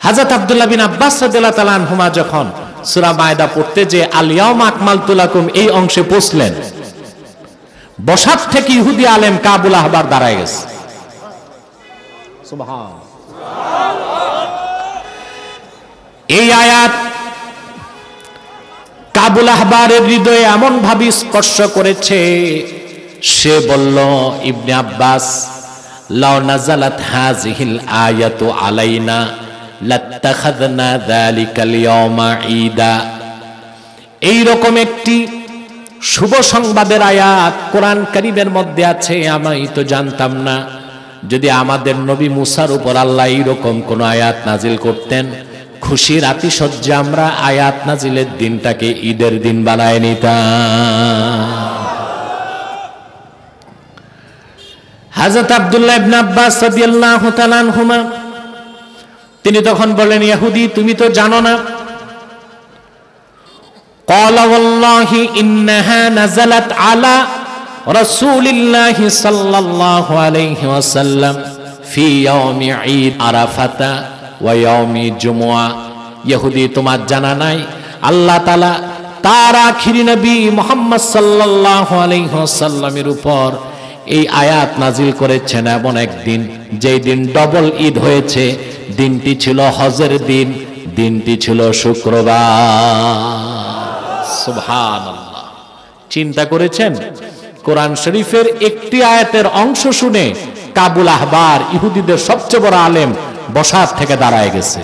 হযরত আব্দুল্লাহ বিন আব্বাস রাদিয়াল্লাহু তাআলা আনহুমা যখন সূরা মায়দা পড়তে যে আল ইয়াউমা আকমালতু লাকুম এই অংশে পৌঁছলেন, বসার থেকে ইহুদি আলেম কাবুল আহবার দাঁড়ায় গেছে। সুবহান। এই আয়াত কাবুল আহবারের হৃদয়ে এমন ভাবে স্পর্শ করেছে, সে বলল, ইবনে আব্বাস, লাউ নাযালাত হাযিহিল আয়াতু আলাইনা লাত্তাখাযনা যালিকাল ইয়াওমা ঈদা। এই রকম একটি শুভ সংবাদের আয়াত কোরআন কারীমের মধ্যে আছে, আমি তো জানতাম না। যদি আমাদের নবী মুসার উপর আল্লাহ এইরকম কোন আয়াত নাজিল করতেন, খুশির আতিশয্যে আমরা আয়াত নাজিলের দিনটাকে ঈদের দিন বানায় নিতাম। হযরত আব্দুল্লাহ ইবনে আব্বাস রাদিয়াল্লাহু তাআলা আনহুমা তিনি তখন বলেন, ইহুদি তুমি তো জানো না। ক্বালা ওয়াল্লাহি ইন্নাহা নাযালাত আলা রাসূলিল্লাহি সাল্লাল্লাহু আলাইহি ওয়াসাল্লাম ফি ইয়াউমি ঈদ আরাফাতা ওয়া ইয়াউমি জুমআ। ইহুদি তোমার জানা নাই, আল্লাহ তাআলা তার আখিরি নবী মুহাম্মদ সাল্লাল্লাহু আলাইহি ওয়াসাল্লামের উপর এই আয়াত নাজিল করেছেন এমন একদিন যেই দিন ডবল ঈদ হয়েছে। দিনটি ছিল হজের দিন, দিনটি ছিল শুক্রবার। সুবহানাল্লাহ। চিন্তা করেছেন, কোরআন শরীফের একটি আয়াতের অংশ শুনে কাবুল আহবার ইহুদিদের সবচেয়ে বড় আলেম বসার থেকে দাঁড়ায় গেছে।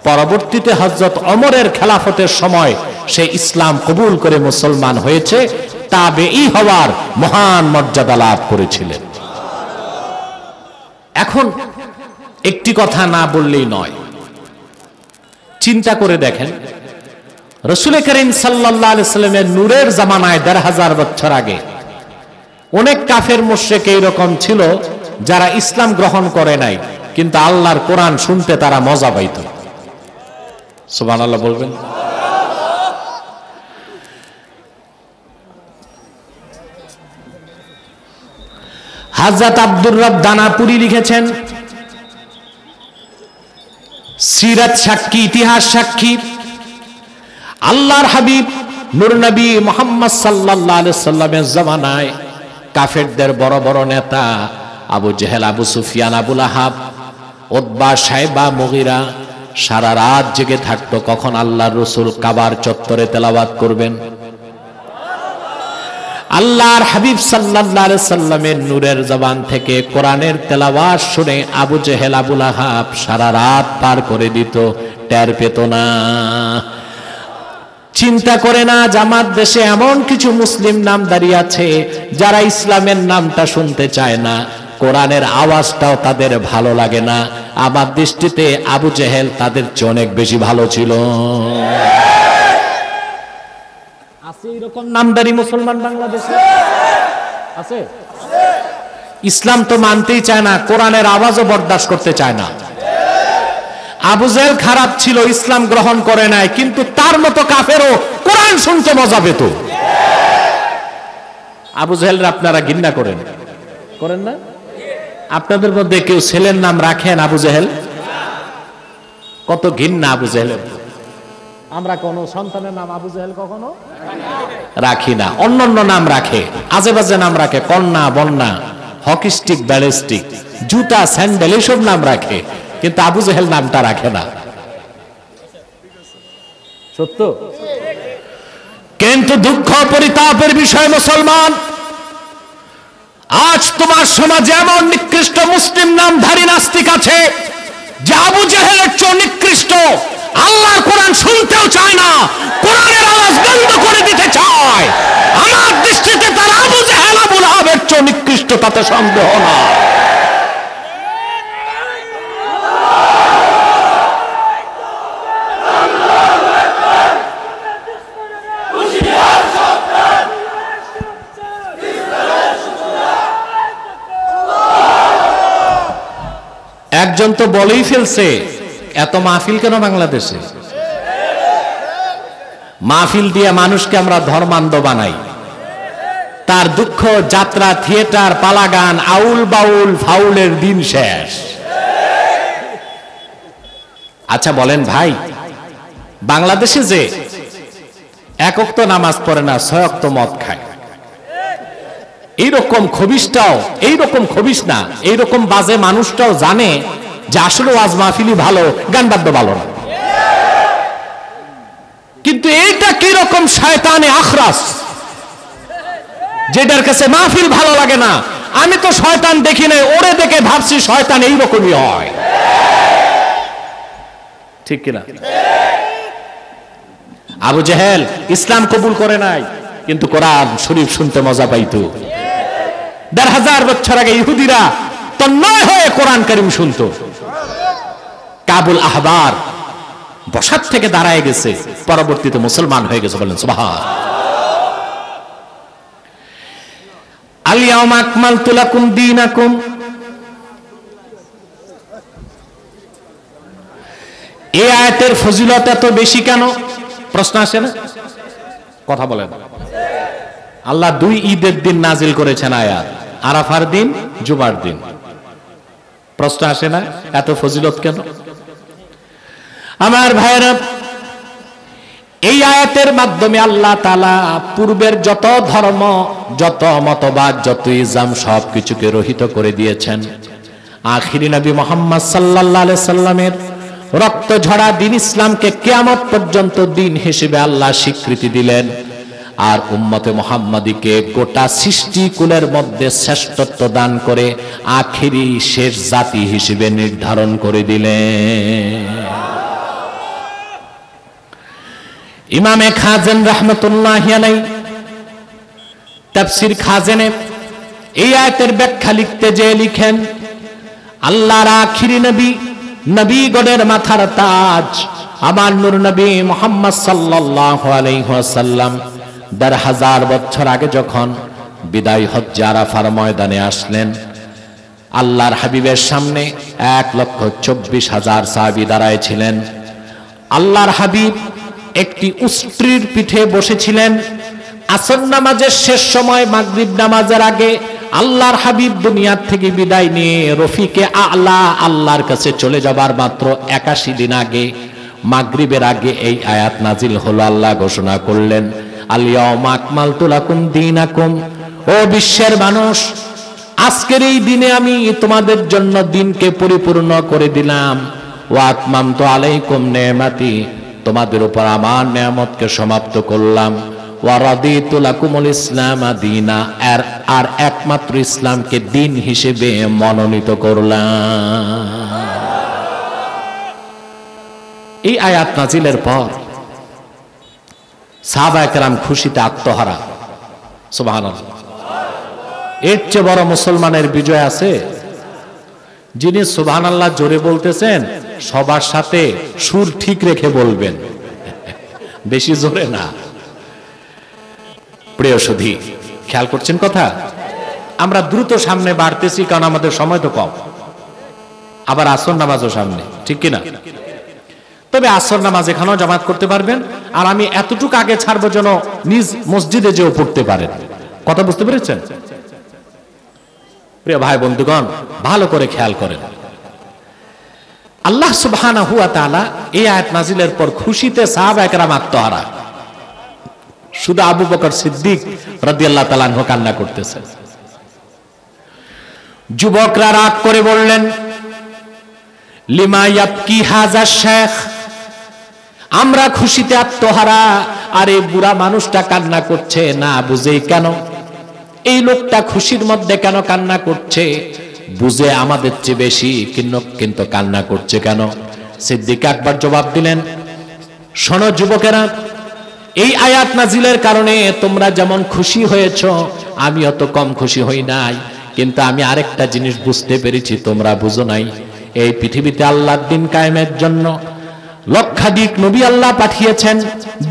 পরবর্তীতে হযরত ওমরের খেলাফতের সময় সে ইসলাম কবুল করে মুসলমান হয়েছে, তাবেঈ হওয়ার মহান মর্যাদা লাভ করেছিলেন। এখন একটি কথা না বললেই নয়, চিন্তা করে দেখেন, রাসূল করিম সাল্লাল্লাহু আলাইহি সাল্লামের নূরের জামানায় ১৫০০ বছর আগে অনেক কাফের মুশরিক এইরকম ছিল যারা ইসলাম গ্রহণ করে নাই, কিন্তু আল্লাহর কোরআন শুনতে তারা মজা পাইত। সুবহানাল্লাহ বলবেন। হযরত আব্দুর রব দানাপুরি লিখেছেন, সিরাত সাক্ষী, ইতিহাস সাক্ষী, আল্লাহর হাবিব নূর নবী মুহাম্মদ সাল্লাল্লাহু আলাইহি সাল্লামের জামানায় কাফেরদের বড় বড় নেতা Abu Jahl, Abu Sufyan, Abu Lahab, Utba, Shaiba, Mughira সারা রাত জেগে থাকতো কখন আল্লাহর রাসূল কাবার চত্বরে তেলাওয়াত করবেন। আল্লাহর হাবিব সাল্লাল্লাহু আলাইহি সাল্লামের নূরের জবান থেকে কোরআনের তেলাওয়াত শুনে আবু জেহেল, আবু লাহাব সারা রাত পার করে দিত, টের পেত না। চিন্তা করে না, জামাত দেশে এমন কিছু মুসলিম নামদারি আছে যারা ইসলামের নামটা শুনতে চায় না, কোরআনের আওয়াজটাও তাদের ভালো লাগে না। আমার দৃষ্টিতে আবু জেহেল তাদের চেয়ে অনেক বেশি ভালো ছিল। আছে এরকম নামদারি মুসলমান বাংলাদেশে? আছে? ইসলাম তো মানতেই চায় না, কোরআনের আওয়াজও বরদাস্ত করতে চায় না। আবু জেহেল খারাপ ছিল, ইসলাম গ্রহণ করে নাই, কিন্তু তার মতো কাফেরও কোরআন শুনতে মজা পেত। আবু জেহেল আপনারা ঘৃণা করেন, করেন না? আপনাদের মধ্যে কেউ ছেলের নাম রাখেন আবু জেহেল? কত ঘৃণা আবু জেহেলের। আমরা কোন সন্তানের নাম আবু জেহেল কখনো রাখি না। অন্যান্য নাম রাখে, আজে বাজে নাম রাখে, কন্যা, বন্যা, হকি স্টিক, ব্যালিস্টিক, জুতা, স্যান্ডেল, এসব নাম রাখে, কিন্তু আবু জেহেল নামটা রাখে না। সত্য? কিন্তু দুঃখ পরিতাপের বিষয় মুসলমান, আজ তোমার সমাজে এমন নিকৃষ্ট মুসলিম নামধারী নাস্তিক আছে যে আবু জেহেলের চেয়ে নিকৃষ্ট, আল্লাহর কোরআন শুনতেও চায় না, কোরআনের আওয়াজ বন্ধ করে দিতে চায়। আমার দৃষ্টিতে তার আবু জেহেল, আবু লাহাবের চেয়ে নিকৃষ্ট, তাতে সন্দেহ না। একজন তো বলেই ফেলছে, এত মাহফিল কেন বাংলাদেশে? মাহফিল দিয়ে মানুষকে আমরা ধর্মান্ধ বানাই। তার দুঃখ, যাত্রা, থিয়েটার, পালাগান, আউল বাউল ফাউলের দিন শেষ। আচ্ছা বলেন ভাই, বাংলাদেশে যে এক ওয়াক্ত নামাজ পড়ে না, 6 ওয়াক্ত মদ খায়, এইরকম খবিশটাও, এইরকম খবিশ না, এইরকম বাজে মানুষটাও জানে যে আসলে ওয়াজ মাহফিলি ভালো, গান বাদ্য ভালো না। কিন্তু এইটা কিরকম শয়তানে আখরাস, যেটার কাছে মাহফিল ভালো লাগে না। আমি তো শয়তান দেখি নাই, ওরে দেখে ভাবছি শয়তান এইরকমই হয়, ঠিক কিনা? আবু জেহেল ইসলাম কবুল করে নাই, কিন্তু কোরআন শরীফ শুনতে মজা পাইতো। ১৫০০ বছর আগে ইহুদিরা তন্ময় হয়ে কোরআন কারীম শুনতো। কাবুল আহবার বসার থেকে দাঁড়ায় গেছে, পরবর্তীতে মুসলমান হয়ে গেছে। বলেন সুবহান। আল ইয়াউমা আকমালতু লাকুম দীনাকুম, এই আয়াতের ফজিলত এত বেশি কেন? প্রশ্ন আসে না? কথা বলেন। আল্লাহ 2 ঈদের দিন নাজিল করেছেন আয়াত, আরাফার দিন, জুমার দিন। প্রশ্ন আসে না এত ফজিলত কেন? আমার ভাইরা, এই আয়াতের মাধ্যমে আল্লাহ তাআলা পূর্বের যত ধর্ম, যত মতবাদ, যত ইসলাম সবকিছুকে রহিত করে দিয়েছেন। আখিরি নবী মুহাম্মদ সাল্লাল্লাহু আলাইহি সাল্লামের রক্ত ঝরা দিন ইসলামকে কিয়ামত পর্যন্ত দিন হিসেবে আল্লাহ স্বীকৃতি দিলেন। আর উম্মতে মুহাম্মাদীকে গোটা সৃষ্টি কুলের মধ্যে শ্রেষ্ঠত্ব দান করে আখিরি শেষ জাতি হিসেবে নির্ধারণ করে দিলেন। ইমামে খাজেন রাহমাতুল্লাহি আলাইহি তাফসীর খাজেনে এই আয়াতের ব্যাখ্যা লিখতে যে লিখেন, আল্লাহর আখিরি নবী, নবীগণের মাথার তাজ আমার নূর নবী মুহাম্মদ সাল্লাল্লাহু আলাইহি ওয়াসাল্লাম ১৫০০ বছর আগে যখন বিদায় হজ্জে আরাফার ময়দানে আসলেন, আল্লাহর হাবিবের সামনে ১,২৪,০০০ সাহাবী দাঁড়ায় ছিলেন। আল্লাহর হাবিব একটি উষ্ট্রির পিঠে বসেছিলেন। আসর নামাজের শেষ সময়, মাগরিব নামাজের আগে আল্লাহর হাবিব দুনিয়ার থেকে বিদায় নিয়ে রফিকে আলা আল্লাহর কাছে চলে যাবার মাত্র ৮১ দিন আগে, মাগরিবের আগে এই আয়াত নাজিল হলো। আল্লাহ ঘোষণা করলেন, আল ইয়াউমা আকমালতু লাকুম দীনাকুম, ও বিশ্বের মানুষ, আজকের এই দিনে আমি তোমাদের জন্য দিনকে পরিপূর্ণ করে দিলাম। ওয়া আতমামতু আলাইকুম নি'মাতি, তোমাদের উপর আমার নেয়ামতকে সমাপ্ত করলাম। ওয়া রাদিতু লাকুমুল ইসলাম দীনা, আর একমাত্র ইসলামকে দিন হিসেবে মনোনীত করলাম। এই আয়াত নাজিলের পর সাহাবায়ে কেরাম খুশিতে আত্মহারা। সুবহানাল্লাহ। এর চেয়ে বড় মুসলমানের বিজয় আছে? যিনি সুবহানাল্লাহ জোরে বলতেছেন সবার সাথে সুর ঠিক রেখে বলবেন, বেশি জোরে না। প্রিয় সুধী, খেয়াল করছেন কথা? আমরা দ্রুত সামনে বাড়তেছি কারণ আমাদের সময় তো কম, আবার আসর নামাজও সামনে, ঠিক কিনা? তবে আসর নামাজ এখানেও জামাত করতে পারবেন, আর আমি এতটুকু আগে ছাড়বো যেন নিজ মসজিদে যেও পড়তে পারেন। কথা বুঝতে পেরেছেন? প্রিয় ভাই বন্ধুগণ, ভালো করে খেয়াল করেন। আল্লাহ সুবহানাহু ওয়া তাআলা এই আয়াত নাজিলের পর খুশিতে সাহাবায়ে কেরাম আত্মহারা। শুধু আবু বকর সিদ্দিক রাদিয়াল্লাহু তাআলা আনহু কান্না করতেছেন। যুবকরা রাগ করে বললেন, লিমা ইয়াবকি হাযা শেখ, আমরা খুশিতে আত্মহারা, আর এই বুড়া মানুষটা কান্না করছে, না বুঝেই কেন? এই লোকটা খুশির মধ্যে কেন কান্না করছে? বুঝে আমাদের চেয়ে বেশি, কিন্তু কান্না করছে কেন? সিদ্দিক আকবর জবাব দিলেন, শোনো যুবকেরা, এই আয়াত নাজিলের কারণে তোমরা যেমন খুশি হয়েছ, আমিও তো কম খুশি হই নাই, কিন্তু আমি আরেকটা জিনিস বুঝতে পেরেছি, তোমরা বুঝো নাই। এই পৃথিবীতে আল্লাহর দিন কায়েমের জন্য লক্ষাধিক নবী আল্লাহ পাঠিয়েছেন,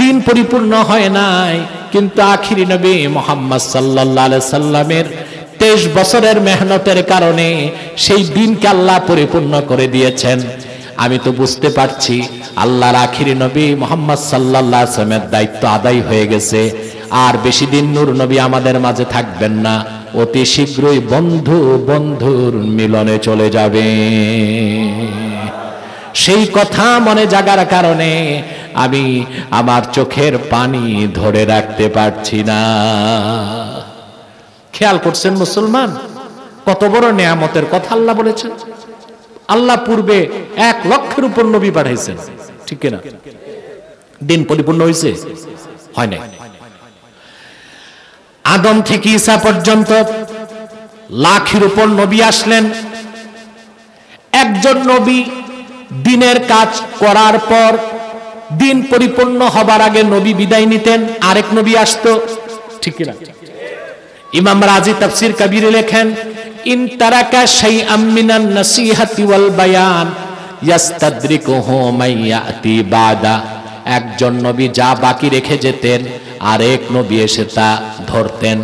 দিন পরিপূর্ণ হয় নাই, কিন্তু আখিরি নবী মুহাম্মদ সাল্লাল্লাহু আলাইহি সাল্লামের 23 বছরের মেহনতের কারণে সেই দিনকে আল্লাহ পরিপূর্ণ করে দিয়েছেন। আমি তো বুঝতে পারছি আল্লাহর আখিরি নবী মুহাম্মদ সাল্লাল্লাহু আলাইহি ওয়াসাল্লামের দায়িত্ব আদায় হয়ে গেছে, আর বেশি দিন নূর নবী আমাদের মাঝে থাকবেন না, অতি শীঘ্রই বন্ধুর মিলনে চলে যাবে। সেই কথা মনে জাগার কারণে আমি আমার চোখের পানি ধরে রাখতে পারছি না। খেয়াল করছেন মুসলমান, কত বড় নেয়ামতের কথা আল্লাহ বলেছেন। আল্লাহ পূর্বে 1 লক্ষের উপর নবী পাঠাইছেন, ঠিক কিনা? দিন পরিপূর্ণ হয়েছে? হয় নাই। আদম থেকে ঈসা পর্যন্ত লাখের উপর নবী আসলেন। একজন নবী দিনের কাজ করার পর দিন পরিপূর্ণ হবার আগে নবী বিদায় নিতেন, আরেক নবী আসতো, ঠিক কিনা? ইমাম রাজি তাফসীর কবিরে লেখেন, ইন তারাকা শাইআম মিনান নাসিহাতি ওয়াল বায়ান ইয়াস্তাদরিকুহু মাইয়াতি বাদা। একজন নবী যা বাকি রেখে যেতেন, আরেক নবী এসে তা ধরতেন।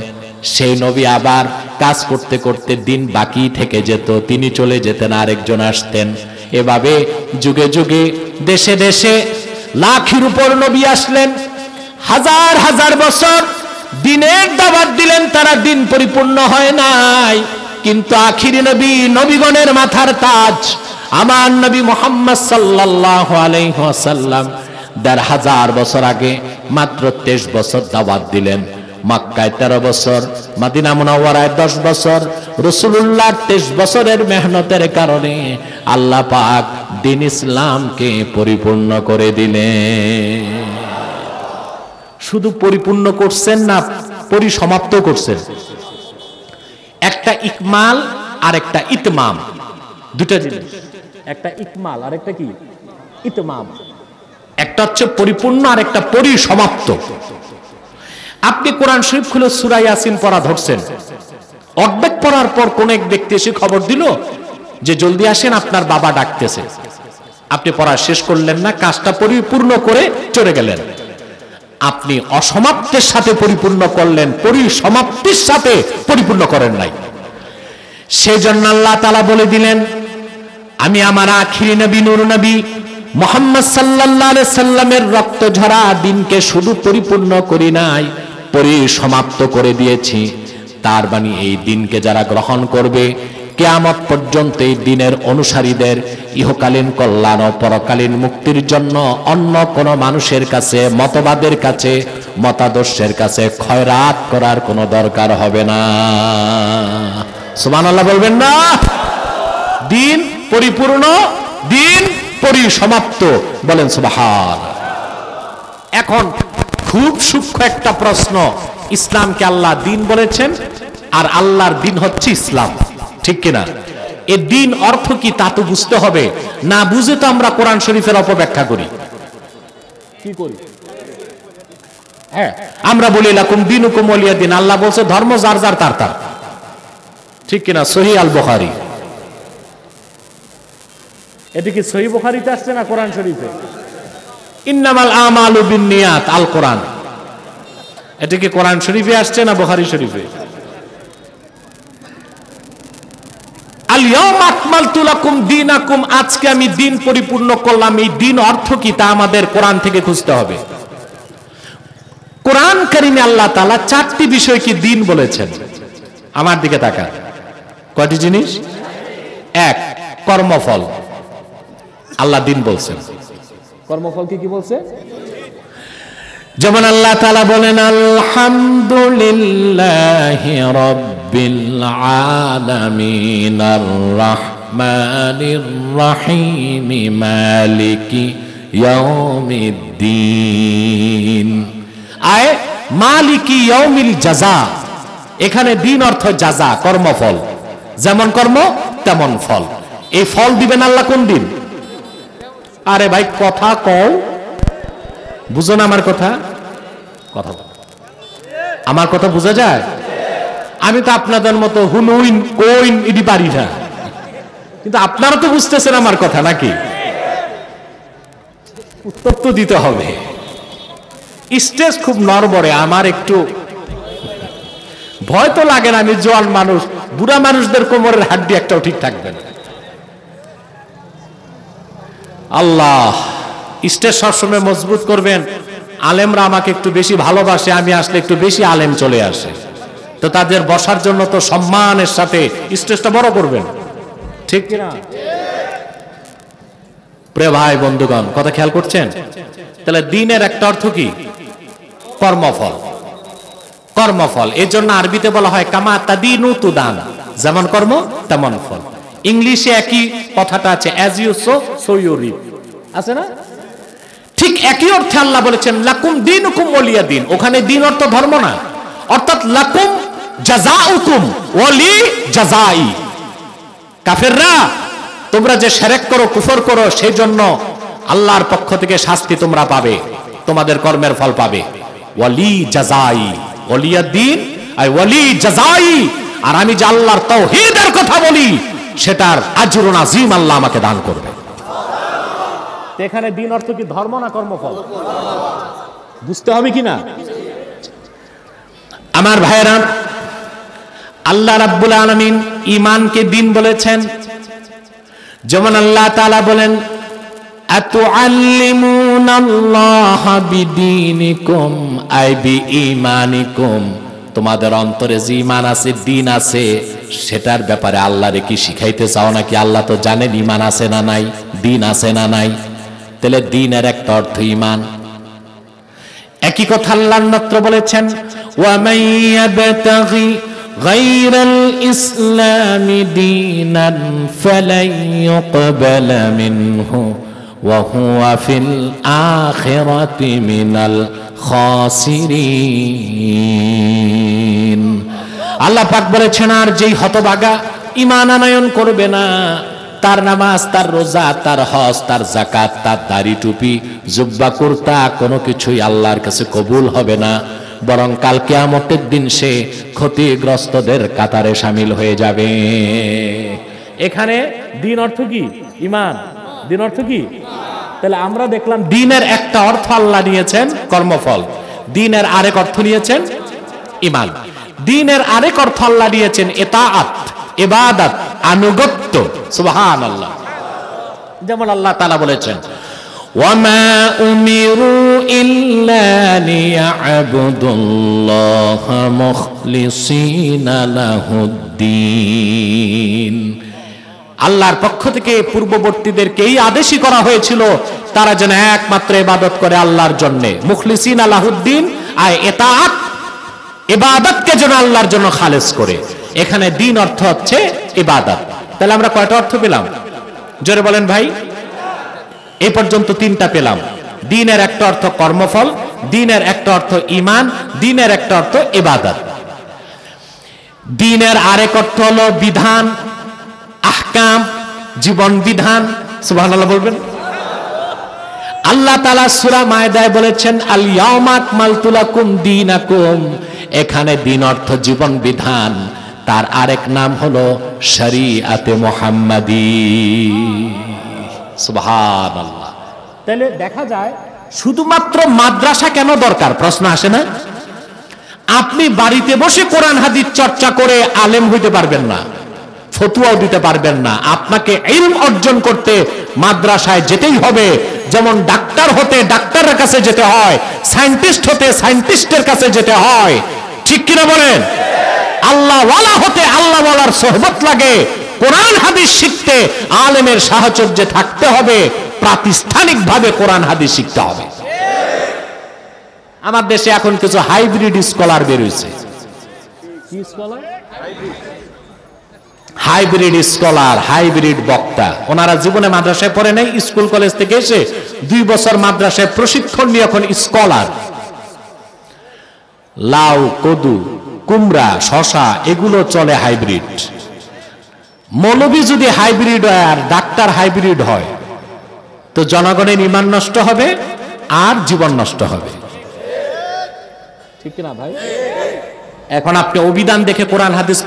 সেই নবী আবার কাজ করতে করতে দিন বাকি থেকে যেত, তিনি চলে যেতেন, আরেকজন আসতেন। এভাবে যুগে যুগে দেশে দেশে লাখের উপর নবী আসলেন। হাজার হাজার বছর দিনের দাওয়াত দিলেন, তারা দিন পরিপূর্ণ হয় নাই। কিন্তু আখিরি নবী, নবীগণের মাথার তাজ আমার নবী মুহাম্মদ সাল্লাল্লাহু আলাইহি ওয়াসাল্লাম ১৫০০ বছর আগে মাত্র 23 বছর দাওয়াত দিলেন। মক্কায় 13 বছর, মদিনা মুনাওয়ারায় 10 বছর। রাসূলুল্লাহ 23 বছরের মেহনতের কারণে আল্লাহ পাক দ্বীন ইসলামকে পরিপূর্ণ করে দিলেন। শুধু পরিপূর্ণ করছেন না, পরিসমাপ্ত করছেন। একটা ইকমাল আর একটা ইতমাম, দুটো জিনিস। একটা ইকমাল আর একটা কি? ইতমাম। একটা হচ্ছে পরিপূর্ণ আর একটা পরিসমাপ্ত। আপনি কোরআন শরীফ খুলে সূরা ইয়াসিন পড়া ধরছেন, অর্ধেক পড়ার পর কোন এক ব্যক্তি এসে খবর দিল যে জলদি আসেন, আপনার বাবা ডাকতেছে। আপনি পড়া শেষ করলেন না, কাজটা পরিপূর্ণ করে চলে গেলেন। আপনি অসমাপ্তের সাথে পরিপূর্ণ করলেন, পরিসমাপ্তির সাথে পরিপূর্ণ করেন নাই। সেজন্য আল্লাহ তাআলা বলে দিলেন, আমি আমার আখিরি নবী নূর নবী মুহাম্মদ সাল্লাল্লাহু আলাইহি সাল্লামের রক্ত ঝরা দিনকে শুধু পরিপূর্ণ করি নাই, পরিসমাপ্ত করে দিয়েছি। তার মানে এই দিনকে যারা গ্রহণ করবে, কিয়ামত পর্যন্ত এই দিনের অনুসারীদের ইহকালীন কল্যাণ ও পরকালীন মুক্তির জন্য অন্য কোন মানুষের কাছে, মতবাদের কাছে, মতাদর্শের কাছে খয়রাত করার কোনো দরকার হবে না। সুবহানাল্লাহ বলবেন না? দিন পরিপূর্ণ, দিন পরিসমাপ্ত, বলেন সুবহান। এখন খুব সূক্ষ্ম একটা প্রশ্ন, ইসলামকে আল্লাহ দিন বলেছেন, আর আল্লাহর দিন হচ্ছে ইসলাম, ঠিক কিনা? এই দিন অর্থ কি তা তো বুঝতে হবে। না বুঝে তো আমরা কোরআন শরীফের অপব্যাখ্যা করি। কি করি? হ্যাঁ, আমরা বলি লাকুম দীনুকুম ওয়ালিয়া দিন। আল্লাহ বলছে ধর্ম যার যার তার তার, ঠিক কিনা? সহিহ আল বুখারী। এটা কি সহিহ বুখারীতে আসছে না কোরআন শরীফে? ইন্নামাল আমালু বিন্নিয়াত, আল কোরআন। এটা কি কোরআন শরীফে আসছে না বুখারী শরীফে? আল ইয়াউমা আকমালতু লাকুম দীনাকুম, আজকে আমি দিন পরিপূর্ণ করলাম। এই দিন অর্থ কি তা আমাদের কোরআন থেকে খুঁজতে হবে। কোরআন কারীমে আল্লাহ তাআলা 4টি বিষয়কে দিন বলেছেন। আমার দিকে তাকান, কয়টি জিনিস? 1, কর্মফল। আল্লাহ দিন বলছেন, কর্মফলকে কি বলছে? যেমন আল্লাহ তাআলা বলেন, আলহামদুলিল্লাহি রাব্বিল আলামিন আর রাহমানির রহিম মালিকি ইয়াউমিদ্দিন। আয় মালিকি ইয়াউমিল জাযা, এখানে দিন অর্থ জাযা, কর্মফল। যেমন কর্ম তেমন ফল। এই ফল দিবেন আল্লাহ কোন দিন? আরে ভাই কথা কও, বুঝো না আমার কথা? কথা আমার কথা বোঝা যায়? আমি তো আপনাদের মতো হুনুইন কোইন ইডি পারি না, কিন্তু আপনারা তো বুঝতেছেন আমার কথা, নাকি? উত্তর তো দিতে হবে। স্টেজ খুব নড়বড়ে, আমার একটু ভয় তো লাগে না। আমি জোয়ান মানুষ, বুড়া মানুষদের কোমরের হাড্ডি একটাও ঠিক থাকবে না। আল্লাহ স্টেজ সবসময় মজবুত করবেন। আলেমরা আমাকে একটু বেশি ভালোবাসে, আমি আসলে একটু বেশি আলেম চলে আসে, তো তাদের বসার জন্য তো সম্মানের সাথে স্টেজটা বড় করবেন, ঠিক কিনা? প্রিয় ভাই বন্ধুগণ, কথা খেয়াল করছেন? তাহলে দিনের একটা অর্থ কি? কর্মফল। কর্মফল, এর জন্য আরবিতে বলা হয় কামা তাদিনু তুদান, যেমন কর্ম তেমন ফল। ইংলিশে একই কথাটা আছে, as you sow so you reap, আছে না? ঠিক একই অর্থে আল্লাহ বলেছেন লাকুম দীনুকুম ওয়ালিয়া দিন। ওখানে দিন অর্থ ধর্ম না, অর্থাৎ লাকুম জাযাউকুম ওয়ালি জাযাই। কাফেররা, তোমরা যে শিরক করো, কুফর করো, সেই জন্য আল্লাহর পক্ষ থেকে শাস্তি তোমরা পাবে, তোমাদের কর্মের ফল পাবে। ওয়ালি জাযাই, ওয়ালিয়া দিন আর ওয়ালি জাযাই। আর আমি যে আল্লাহর তাওহীদের কথা বলি, সেটার আজরুন আযীম আল্লাহ আমাকে দান করবে। এখানে দিন অর্থ কি ধর্ম না কর্মফল? বুঝতে হবে কিনা আমার ভাইরা? আল্লাহ রাব্বুল আলামিন ঈমানকে দিন বলেছেন, যেমন আল্লাহ তাআলা বলেন আতুআল্লিমুনাল্লাহা বিদীনিকুম আই বিঈমানিকুম। তোমাদের অন্তরে যে ঈমান আছে, দিন আছে, সেটার ব্যাপারে আল্লাহরে কি শিখাইতে চাও নাকি? আল্লাহ তো জানেন ঈমান আছে না নাই, দিন আছে না নাই। তাহলে দিনের একটা অর্থ ঈমান। একই কথা আল্লাহ অন্যত্র বলেছেন ওয়া মাইয়াবতাগি গায়রাল ইসলামি দীনান ফালাই ইউকবালা মিনহু ওয়া হুয়া ফিল আখিরাতি মিনাল খাসিরিন। আল্লাহ পাক বলেছেন, আর যেই হতভাগা ঈমান আনয়ন করবে না, তার নামাজ, তার রোজা, তার হজ, তার যাকাত, তার দাড়ি টুপি, জুব্বা কুর্তা, কোনো কিছুই আল্লাহর কাছে কবুল হবে না, বরং কাল কিয়ামতের দিন সে ক্ষতিগ্রস্তদের কাতারে শামিল হয়ে যাবে। এখানে দিন অর্থ কি? ঈমান। দিন অর্থ কি? তাহলে আমরা দেখলাম দিনের একটা অর্থ আল্লাহ নিয়েছেন কর্মফল, দিনের আরেক অর্থ নিয়েছেন ঈমান। দিনের আরেক অর্থ আল্লাহ নিয়েছেন ইতাআত, ইবাদত, আনুগত্য। সুবহানাল্লাহ। যেমন আল্লাহ তাআলা বলেছেন ওয়ামা উমিরু ইল্লা লিয়া'বুদুল্লাহা মুখলিসিনা লাহুদ্দিন। আল্লাহর পক্ষ থেকে পূর্ববর্তীদেরকে এই আদেশই করা হয়েছিল, তারা যেন একমাত্র ইবাদত করে আল্লাহর জন্য, মুখলিসিনা লাহুদ্দিন। আর ইতাআত, ইবাদতকে যেন আল্লাহর জন্য খালেস করে। এখানে দিন অর্থ হচ্ছে ইবাদত। তাহলে আমরা কয়টা অর্থ পেলাম? জোরে বলেন ভাই। এ পর্যন্ত তিনটা পেলাম। দিনের একটা অর্থ কর্মফল, দিনের একটা অর্থ ঈমান, দিনের একটা অর্থ ইবাদত। দিনের আরেক অর্থ হলো বিধান, আহকাম, জীবন বিধান। সুবহানাল্লাহ বলবেন। আল্লাহ তাআলা সূরা মায়েদায় বলেছেন আল ইয়াউমা আকমালতু লাকুম দীনাকুম। এখানে দিন অর্থ জীবন বিধান, তার আরেক নাম হলো শরীআতে মুহাম্মাদী। সুবহানাল্লাহ। তাহলে দেখা যায় শুধুমাত্র মাদ্রাসা কেন দরকার? প্রশ্ন আসে না? আপনি বাড়িতে বসে কোরআন হাদিস চর্চা করে আলেম হইতে পারবেন না, ফতোয়াও দিতে পারবেন না। আপনাকে ইলম অর্জন করতে মাদ্রাসায় যেতেই হবে। যেমন ডাক্তার হতে ডাক্তারের কাছে যেতে হয়, সায়েন্টিস্ট হতে সায়েন্টিস্টের কাছে যেতে হয়, ঠিক কিনা বলেন? আল্লাহ ওয়ালা হতে আল্লাহ ওয়ালার সোহবত লাগে। কোরআন হাদিস শিখতে আলেমের সাহচর্যে থাকতে হবে, প্রাতিষ্ঠানিক ভাবে কোরআন হাদিস শিখতে হবে। আমার দেশে এখন কিছু হাইব্রিড স্কলার বের হয়েছে। কি স্কলার? হাইব্রিড স্কলার, হাইব্রিড বক্তা। ওনারা জীবনে মাদ্রাসায় পড়ে নাই, স্কুল কলেজ থেকে এসে 2 বছর মাদ্রাসায় প্রশিক্ষণ নিয়ে এখন স্কলার। লাউ, কদু, কুমড়া, শশা এগুলো চলে হাইব্রিড। মৌলবী যদি হাইব্রিড হয় আর ডাক্তার হাইব্রিড হয়, তো জনগণের ঈমান নষ্ট হবে আর জীবন নষ্ট হবে, ঠিক না ভাই? এখন আপনি অভিধান দেখে কোরআন হাদিস